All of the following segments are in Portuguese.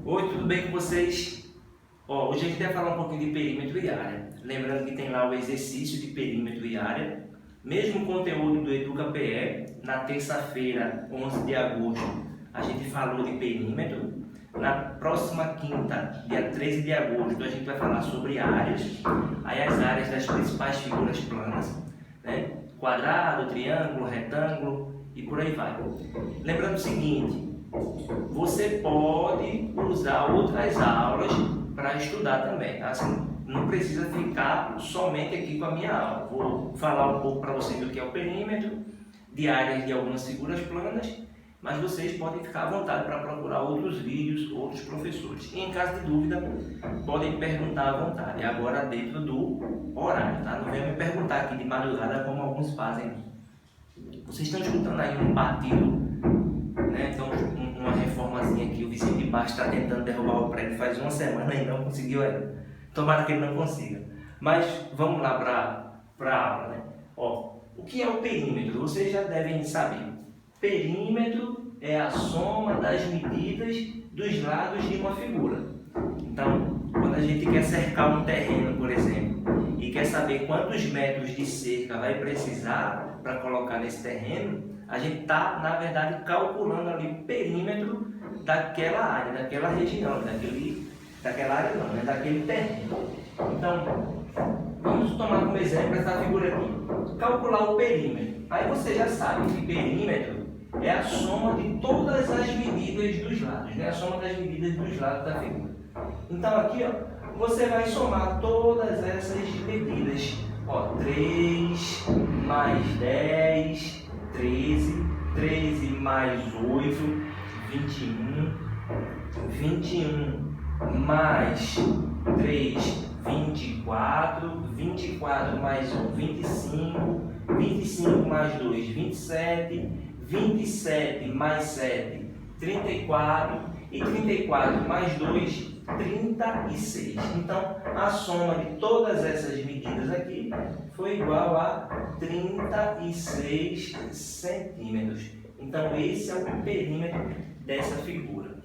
Oi, tudo bem com vocês? Hoje a gente vai falar um pouquinho de perímetro e área. Lembrando que tem lá o exercício de perímetro e área. Mesmo conteúdo do EducaPE. Na terça-feira, 11 de agosto, a gente falou de perímetro. Na próxima quinta, dia 13 de agosto, a gente vai falar sobre áreas. Aí as áreas das principais figuras planas, né? Quadrado, triângulo, retângulo e por aí vai. Lembrando o seguinte, você pode usar outras aulas para estudar também, tá? Você não precisa ficar somente aqui com a minha aula. Vou falar um pouco para vocês do que é o perímetro, de áreas de algumas figuras planas, mas vocês podem ficar à vontade para procurar outros vídeos, outros professores. E em caso de dúvida, podem perguntar à vontade, agora dentro do horário, tá? Não venham me perguntar aqui de madrugada como alguns fazem. Vocês estão escutando aí um batido, né? Então, uma reformazinha aqui, o vizinho de baixo está tentando derrubar o prédio faz uma semana e não conseguiu ainda. Tomara que ele não consiga. Mas vamos lá para a aula, né? O que é o perímetro? Vocês já devem saber. Perímetro é a soma das medidas dos lados de uma figura. Então, quando a gente quer cercar um terreno, por exemplo, e quer saber quantos metros de cerca vai precisar para colocar nesse terreno, a gente está, na verdade, calculando ali o perímetro daquela área, daquela região, daquela área não, né? Daquele terreno. Então, vamos tomar como exemplo essa figura aqui. Calcular o perímetro. Aí você já sabe que perímetro é a soma de todas as medidas dos lados, né? A soma das medidas dos lados da figura. Então aqui, você vai somar todas essas medidas. 3 mais 10, 13 mais 8, 21 mais 3, 24 mais 1, 25 mais 2, 27 mais 7, 34 e 34 mais 2, 36. Então, a soma de todas essas medidas aqui foi igual a 36 centímetros. Então, esse é o perímetro dessa figura.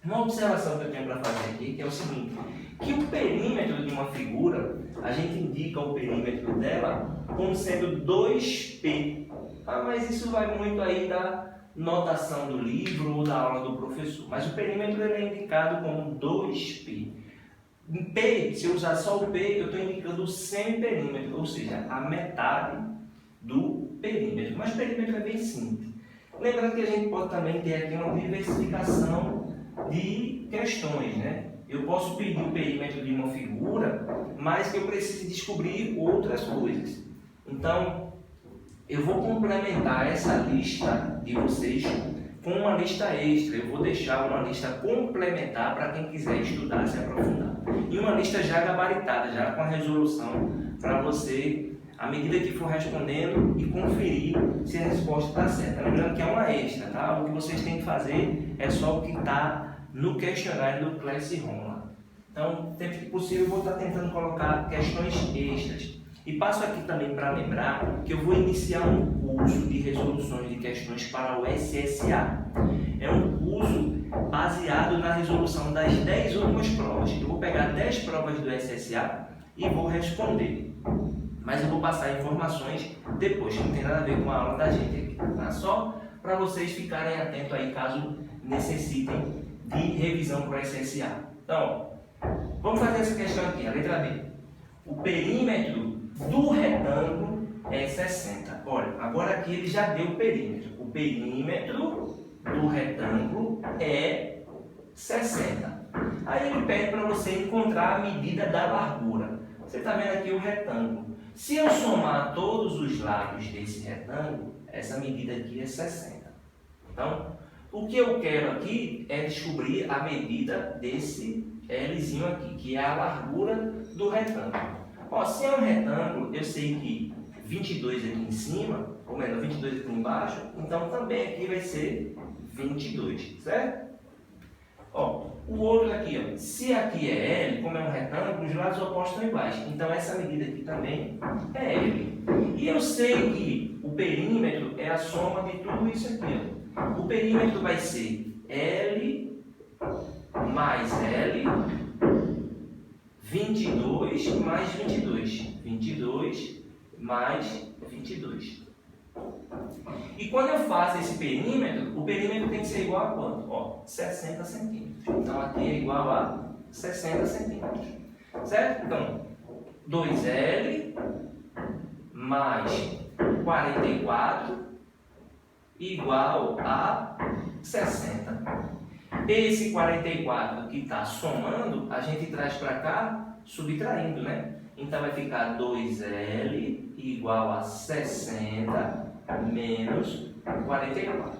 Uma observação que eu tenho para fazer aqui que é o seguinte, que o perímetro de uma figura, a gente indica o perímetro dela como sendo 2π. Mas isso vai muito aí da notação do livro ou da aula do professor. Mas o perímetro ele é indicado como 2π. P, se eu usar só o P, eu estou indicando o semiperímetro, ou seja, a metade do perímetro. Mas o perímetro é bem simples. Lembrando que a gente pode também ter aqui uma diversificação de questões, né? Eu posso pedir o perímetro de uma figura, mas que eu preciso descobrir outras coisas. Então, eu vou complementar essa lista de vocês com uma lista extra. Eu vou deixar uma lista complementar para quem quiser estudar, se aprofundar. E uma lista já gabaritada, já com a resolução, para você, à medida que for respondendo, e conferir se a resposta está certa. Lembrando que é uma extra, tá? O que vocês têm que fazer é só o que está no questionário do Classroom lá. Então, sempre que possível, eu vou estar tentando colocar questões extras. E passo aqui também para lembrar que eu vou iniciar um curso de resoluções de questões para o SSA. É um curso baseado na resolução das 10 últimas provas. Eu vou pegar 10 provas do SSA e vou responder. Mas eu vou passar informações depois, que não tem nada a ver com a aula da gente aqui, tá? Só para vocês ficarem atentos aí, caso necessitem de revisão para o SSA. Então, vamos fazer essa questão aqui, a letra B. O perímetro do retângulo é 60. Olha, agora aqui ele já deu o perímetro. O perímetro do retângulo é 60. Aí ele pede para você encontrar a medida da largura. Você está vendo aqui o retângulo. Se eu somar todos os lados desse retângulo, essa medida aqui é 60. Então, o que eu quero aqui é descobrir a medida desse Lzinho aqui, que é a largura do retângulo. Se é um retângulo, eu sei que 22 aqui em cima, ou melhor, 22 aqui embaixo, então também aqui vai ser 22, certo? O outro aqui, se aqui é L, como é um retângulo, os lados opostos estão iguais. Então essa medida aqui também é L. E eu sei que o perímetro é a soma de tudo isso aqui. O perímetro vai ser L mais mais L, 22 mais 22. 22 mais 22. E quando eu faço esse perímetro, o perímetro tem que ser igual a quanto? Ó, 60 centímetros. Então, aqui é igual a 60 centímetros. Certo? Então, 2L mais 44 igual a 60. Esse 44 que está somando, a gente traz para cá, subtraindo, né? Então, vai ficar 2L igual a 60 menos 44.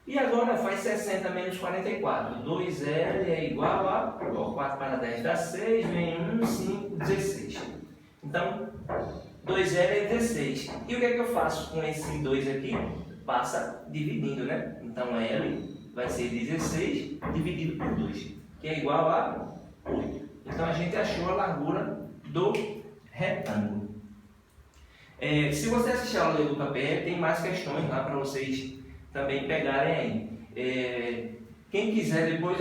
E agora faz 60 menos 44. 2L é igual a 4 para 10 dá 6, vem 1, 5, 16. Então, 2L é 16. E o que é que eu faço com esse 2 aqui? Passa dividindo, né? Então, L vai ser 16 dividido por 2, que é igual a 8. Então, a gente achou a largura do retângulo. Se você assistir a aula do EducaPE, tem mais questões lá para vocês também pegarem aí. Quem quiser, depois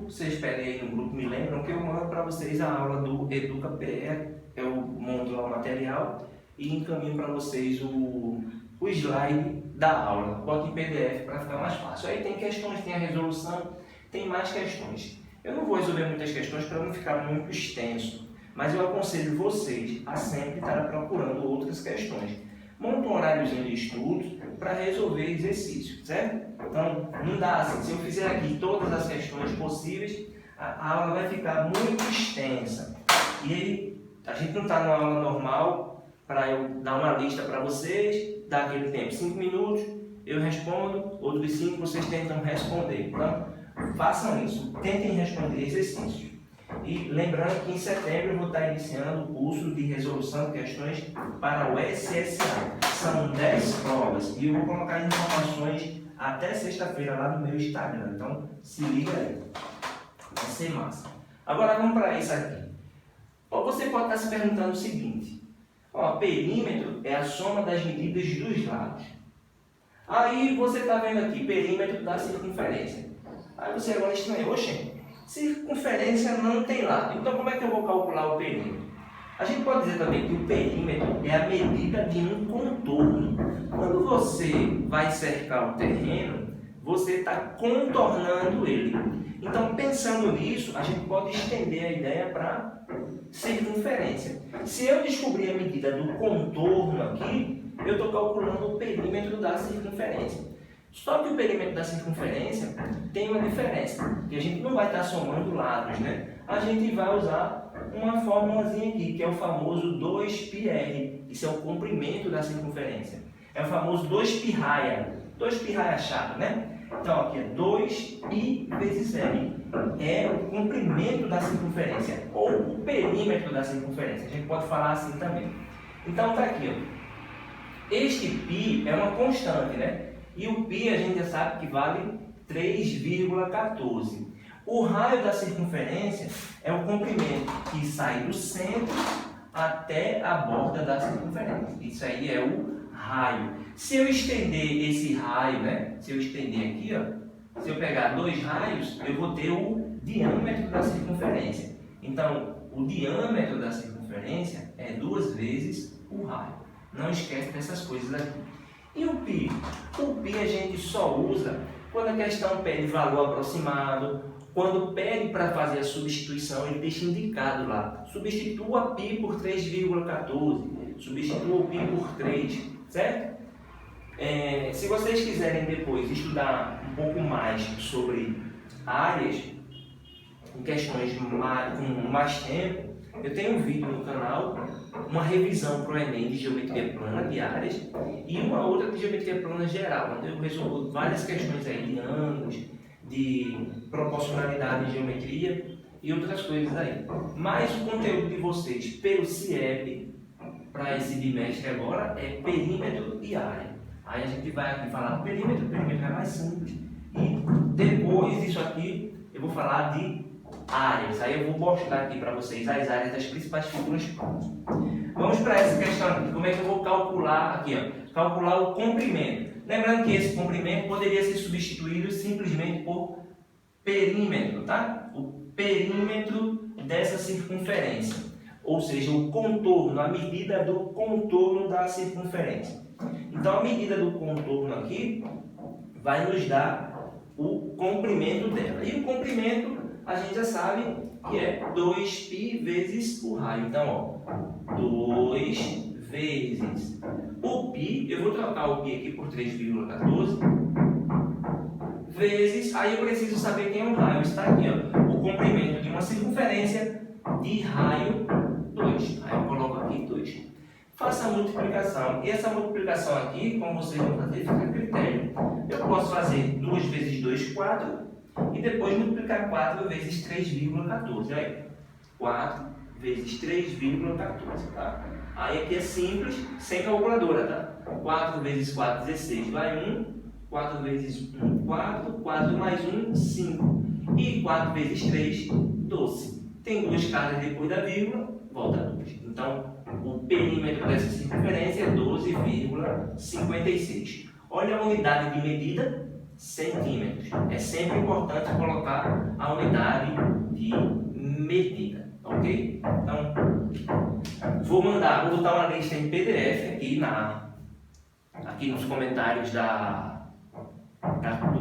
vocês pedem aí no grupo, me lembram que eu mando para vocês a aula do EducaPE. Eu monto lá o material e encaminho para vocês o slide da aula. Boto em PDF para ficar mais fácil. Aí tem questões, tem a resolução, tem mais questões. Eu não vou resolver muitas questões para não ficar muito extenso, mas eu aconselho vocês a sempre estar procurando outras questões. Monta um horáriozinho de estudos para resolver exercício, certo? Então, não dá assim. Se eu fizer aqui todas as questões possíveis, a aula vai ficar muito extensa. E aí, a gente não está numa aula normal para eu dar uma lista para vocês, dar aquele tempo, 5 minutos, eu respondo, outros 5 vocês tentam responder. Então, façam isso, tentem responder exercícios. E lembrando que em setembro eu vou estar iniciando o curso de resolução de questões para o SSA. São 10 provas e eu vou colocar informações até sexta-feira lá no meu Instagram. Então, se liga aí. Vai ser massa. Agora vamos para isso aqui. Você pode estar se perguntando o seguinte. Perímetro é a soma das medidas dos lados. Aí você está vendo aqui, perímetro da circunferência. Aí você agora estranha, oxe, circunferência não tem lado. Então como é que eu vou calcular o perímetro? A gente pode dizer também que o perímetro é a medida de um contorno. Quando você vai cercar o terreno, você está contornando ele. Então, pensando nisso, a gente pode estender a ideia para circunferência. Se eu descobrir a medida do contorno aqui, eu estou calculando o perímetro da circunferência. Só que o perímetro da circunferência tem uma diferença, que a gente não vai estar somando lados, né? A gente vai usar uma formulazinha aqui, que é o famoso 2πr. Isso é o comprimento da circunferência. É o famoso 2π. 2π chato, né? Então, aqui é 2π vezes r. É o comprimento da circunferência, ou o perímetro da circunferência. A gente pode falar assim também. Então, está aqui, ó. Este π é uma constante, né? E o π a gente já sabe que vale 3,14. O raio da circunferência é o comprimento que sai do centro até a borda da circunferência. Isso aí é o raio. Se eu estender esse raio, né? Se eu estender aqui, ó, se eu pegar 2 raios, eu vou ter o diâmetro da circunferência. Então, o diâmetro da circunferência é 2 vezes o raio. Não esquece dessas coisas aqui. E o π? O π a gente só usa quando a questão pede valor aproximado, quando pede para fazer a substituição, ele deixa indicado lá. Substitua π por 3,14, substitua o π por 3, certo? Se vocês quiserem depois estudar um pouco mais sobre áreas, em questões com mais tempo, eu tenho um vídeo no canal, uma revisão para o Enem de geometria plana de áreas e uma outra de geometria plana geral, onde eu resolvo várias questões aí de ângulos, de proporcionalidade de geometria e outras coisas aí. Mas o conteúdo de vocês pelo CIEP para esse bimestre agora é perímetro e área. Aí a gente vai aqui falar do perímetro, o perímetro é mais simples. E depois disso aqui eu vou falar de áreas. Aí eu vou mostrar aqui para vocês as áreas das principais figuras planas. Vamos para essa questão aqui. Como é que eu vou calcular aqui? Ó, calcular o comprimento. Lembrando que esse comprimento poderia ser substituído simplesmente por perímetro, tá? O perímetro dessa circunferência, ou seja, o contorno, a medida do contorno da circunferência. Então, a medida do contorno aqui vai nos dar o comprimento dela. E o comprimento, a gente já sabe que é 2π vezes o raio. Então, ó, 2 vezes o π, eu vou trocar o π aqui por 3,14, vezes, aí eu preciso saber quem é o raio. Está aqui, ó, o comprimento de uma circunferência de raio 2. Aí eu coloco aqui 2. Faça a multiplicação. E essa multiplicação aqui, como vocês vão fazer, fica a critério. Eu posso fazer 2 vezes 2, 4, e depois multiplicar 4 vezes 3,14. Aí, 4 vezes 3,14, tá? Aí aqui é simples, sem calculadora, tá? 4 vezes 4, 16, vai 1. 4 vezes 1, 4. 4 mais 1, 5. E 4 vezes 3, 12. Tem duas casas depois da vírgula, volta 2. Então, o perímetro dessa circunferência é 12,56. Olha a unidade de medida, centímetros. É sempre importante colocar a unidade de medida, ok? Então, vou botar uma lista em PDF aqui nos comentários do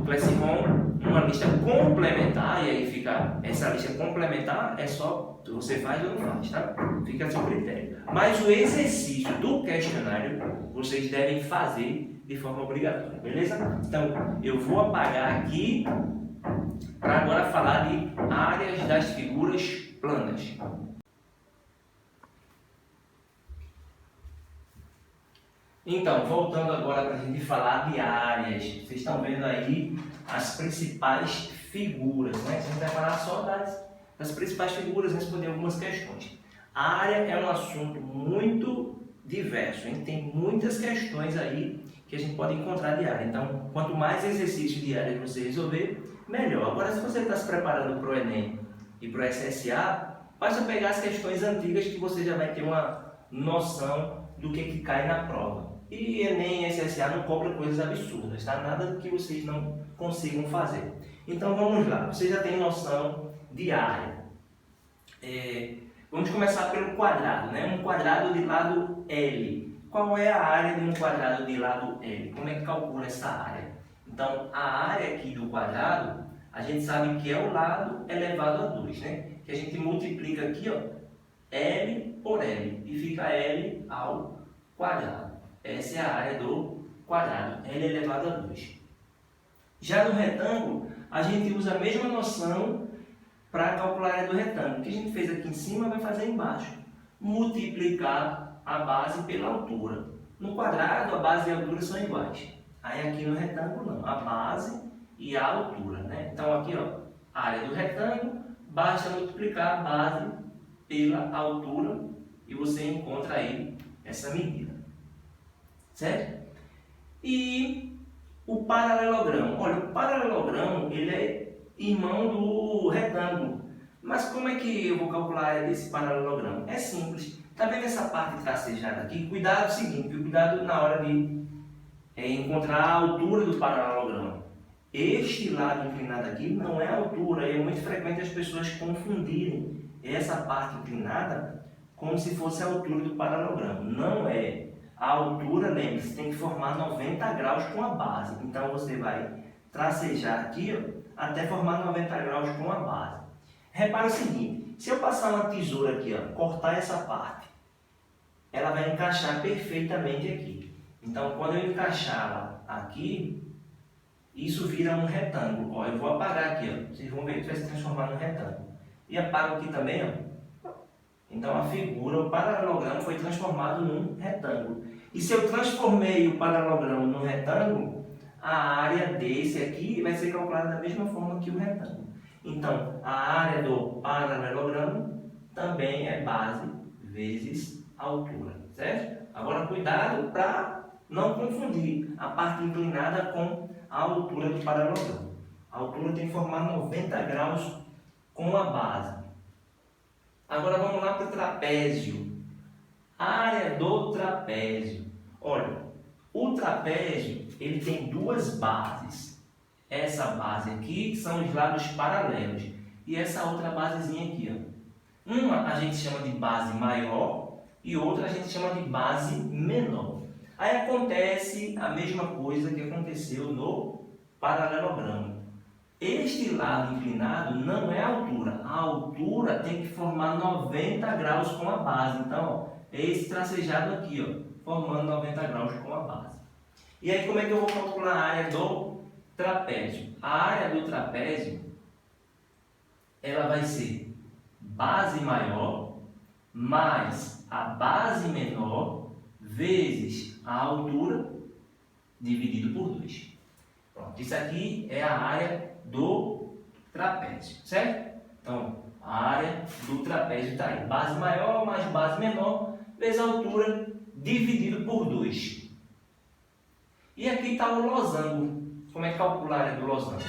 Classroom, uma lista complementar, e aí fica essa lista complementar, é só você faz ou não faz, tá? Fica a seu critério. Mas o exercício do questionário vocês devem fazer de forma obrigatória, beleza? Então, eu vou apagar aqui para agora falar de áreas das figuras planas. Então, voltando agora para a gente falar de áreas, vocês estão vendo aí as principais figuras, né? A gente vai falar só das principais figuras, responder algumas questões. A área é um assunto muito diverso, hein? Tem muitas questões aí que a gente pode encontrar de área. Então, quanto mais exercício de área você resolver, melhor. Agora, se você está se preparando para o Enem e para o SSA, basta pegar as questões antigas que você já vai ter uma noção do que cai na prova. E Enem e SSA não cobram coisas absurdas, tá? Nada que vocês não consigam fazer. Então vamos lá, você já tem noção de área. Vamos começar pelo quadrado, né? Um quadrado de lado L. Qual é a área de um quadrado de lado L? Como é que calcula essa área? Então a área aqui do quadrado, a gente sabe que é o lado elevado a 2, né? Que a gente multiplica aqui, ó, L por L, e fica L ao quadrado. Essa é a área do quadrado, L elevado a 2. Já no retângulo, a gente usa a mesma noção para calcular a área do retângulo. O que a gente fez aqui em cima, vai fazer embaixo. Multiplicar a base pela altura. No quadrado, a base e a altura são iguais. Aí aqui no retângulo, não. A base e a altura, né? Então aqui, ó, a área do retângulo, basta multiplicar a base pela altura e você encontra aí essa medida. Certo? E o paralelogramo. Olha, o paralelogramo, ele é irmão do retângulo. Mas como é que eu vou calcular a área desse paralelogramo? É simples. Tá vendo essa parte tracejada aqui? Cuidado, seguinte, cuidado na hora de encontrar a altura do paralelogramo. Este lado inclinado aqui não é a altura. É muito frequente as pessoas confundirem essa parte inclinada como se fosse a altura do paralelogramo. Não é. A altura, lembre-se, tem que formar 90 graus com a base. Então, você vai tracejar aqui, ó, até formar 90 graus com a base. Repara o seguinte, se eu passar uma tesoura aqui, ó, cortar essa parte, ela vai encaixar perfeitamente aqui. Então, quando eu encaixá-la aqui, isso vira um retângulo. Ó, eu vou apagar aqui, ó. Vocês vão ver que vai se transformar num retângulo. E apago aqui também, ó. Então a figura, o paralelogramo foi transformado num retângulo. E se eu transformei o paralelogramo num retângulo, a área desse aqui vai ser calculada da mesma forma que o retângulo. Então, a área do paralelogramo também é base vezes altura, certo? Agora, cuidado para não confundir a parte inclinada com a altura do paralelogramo. A altura tem que formar 90 graus com a base. Agora vamos lá para o trapézio. Área do trapézio. Olha, o trapézio ele tem duas bases. essa base aqui, que são os lados paralelos, e essa outra basezinha aqui, ó. Uma a gente chama de base maior e outra a gente chama de base menor. Aí acontece a mesma coisa que aconteceu no paralelogramo. Este lado inclinado não é a altura. A altura tem que formar 90 graus com a base. Então, ó, é esse tracejado aqui, ó, formando 90 graus com a base. E aí, como é que eu vou calcular a área do trapézio? A área do trapézio, ela vai ser base maior mais a base menor vezes a altura dividido por 2. Pronto, isso aqui é a área do trapézio, certo? Então, a área do trapézio está aí. Base maior mais base menor vezes a altura dividido por 2. E aqui está o losango. Como é que calcula a área do losango?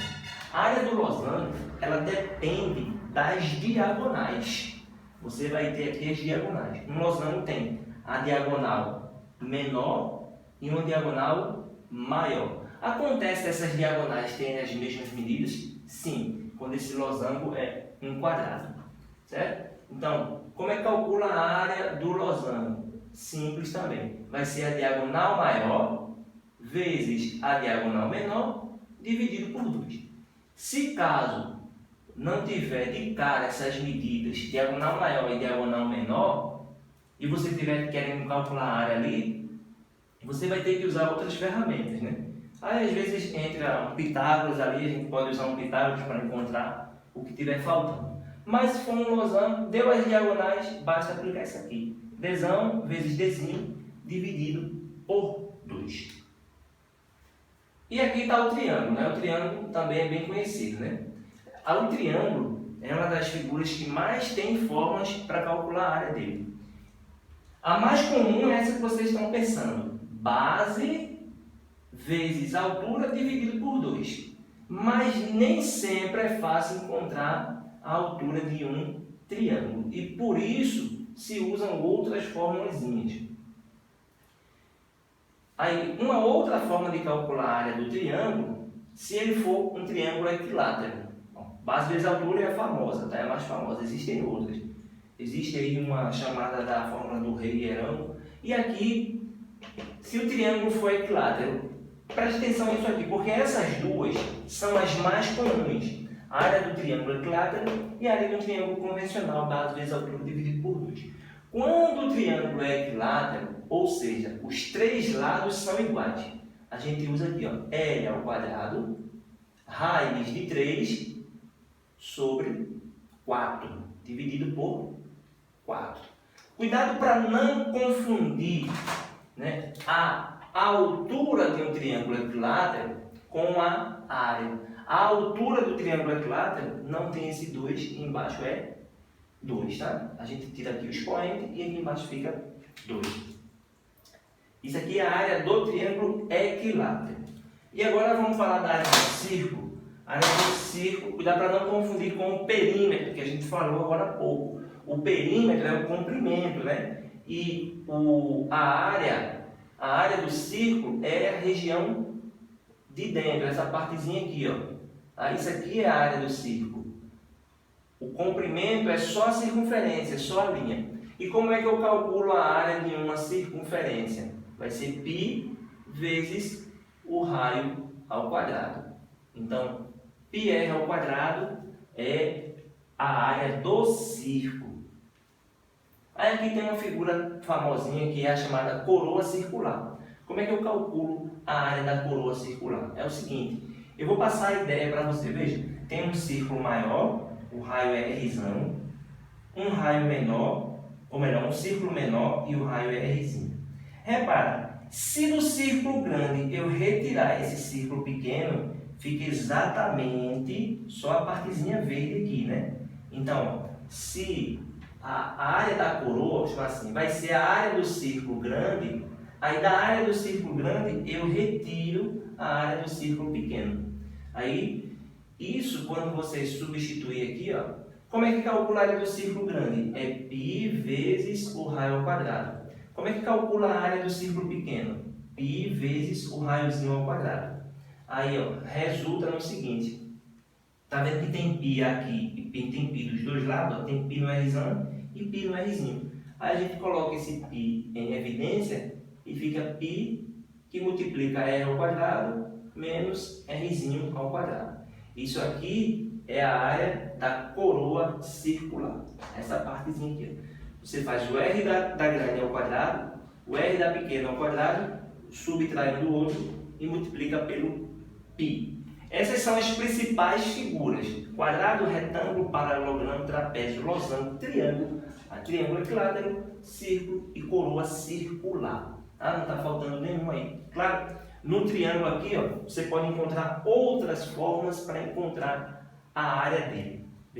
A área do losango, ela depende das diagonais. Você vai ter aqui as diagonais. Um losango tem a diagonal menor e uma diagonal maior. Acontece que essas diagonais têm as mesmas medidas? Sim, quando esse losango é um quadrado, certo? Então, como é que calcula a área do losango? Simples também. Vai ser a diagonal maior vezes a diagonal menor dividido por 2. Se caso não tiver de cara essas medidas, diagonal maior e diagonal menor, e você estiver querendo calcular a área ali, você vai ter que usar outras ferramentas, né? Aí às vezes entra um Pitágoras ali, a gente pode usar um Pitágoras para encontrar o que estiver faltando. Mas se for um losango, deu as diagonais, basta aplicar isso aqui. Dzão vezes Dzinho dividido por 2. E aqui está o triângulo, né? O triângulo também é bem conhecido, né? O triângulo é uma das figuras que mais tem formas para calcular a área dele. A mais comum é essa que vocês estão pensando. Base vezes altura dividido por 2. Mas nem sempre é fácil encontrar a altura de um triângulo. E por isso se usam outras formulazinhas. Aí, uma outra forma de calcular a área do triângulo, se ele for um triângulo equilátero. Base vezes altura é a famosa, tá? É a mais famosa. Existem outras. Existe aí uma chamada da fórmula do rei Herão. E aqui, se o triângulo for equilátero, preste atenção nisso aqui, porque essas duas são as mais comuns. A área do triângulo equilátero e a área do triângulo convencional, base vezes altura dividido por 2. Quando o triângulo é equilátero, ou seja, os três lados são iguais, a gente usa aqui, ó, L ao quadrado, raiz de 3 sobre 4, dividido por 4. Cuidado para não confundir, né, a altura de um triângulo equilátero com a área. A altura do triângulo equilátero não tem esse 2, embaixo é 2, tá? A gente tira aqui o expoente e aqui embaixo fica 2. Isso aqui é a área do triângulo equilátero. E agora vamos falar da área do círculo. A área do círculo, cuidado para não confundir com o perímetro, que a gente falou agora há pouco. O perímetro é o comprimento, né? E a área do círculo é a região de dentro, essa partezinha aqui, ó. Isso aqui é a área do círculo. O comprimento é só a circunferência, é só a linha. E como é que eu calculo a área de uma circunferência? Vai ser π vezes o raio ao quadrado. Então, πr ao quadrado é a área do círculo. Aí aqui tem uma figura famosinha que é a chamada coroa circular. Como é que eu calculo a área da coroa circular? É o seguinte, eu vou passar a ideia para você. Veja, tem um círculo maior, o raio é Rzão, um raio menor, ou melhor, um círculo menor e o raio é Rzinho. Repara, se do círculo grande eu retirar esse círculo pequeno, fica exatamente só a partezinha verde aqui, né? Então, se a área da coroa, vamos chamar assim, vai ser a área do círculo grande, aí da área do círculo grande eu retiro a área do círculo pequeno. Aí, isso quando você substituir aqui, ó, como é que calcula a área do círculo grande? É π vezes o raio ao quadrado. Como é que calcula a área do círculo pequeno? Π vezes o raiozinho ao quadrado. Aí, ó, resulta no seguinte. Tá vendo que tem π aqui e tem π dos dois lados? Ó, tem π no Rzão e π no Rzinho. Aí a gente coloca esse π em evidência e fica π que multiplica R ao quadrado menos Rzinho ao quadrado. Isso aqui é a área da coroa circular. Essa partezinha aqui. Você faz o R da grande ao quadrado, o R da pequena ao quadrado, subtrai um do outro e multiplica pelo π. Essas são as principais figuras: quadrado, retângulo, paralelogramo, trapézio, losango, triângulo, triângulo equilátero, círculo e coroa circular. Ah, não está faltando nenhum aí. Claro, no triângulo aqui, ó, você pode encontrar outras formas para encontrar a área dele.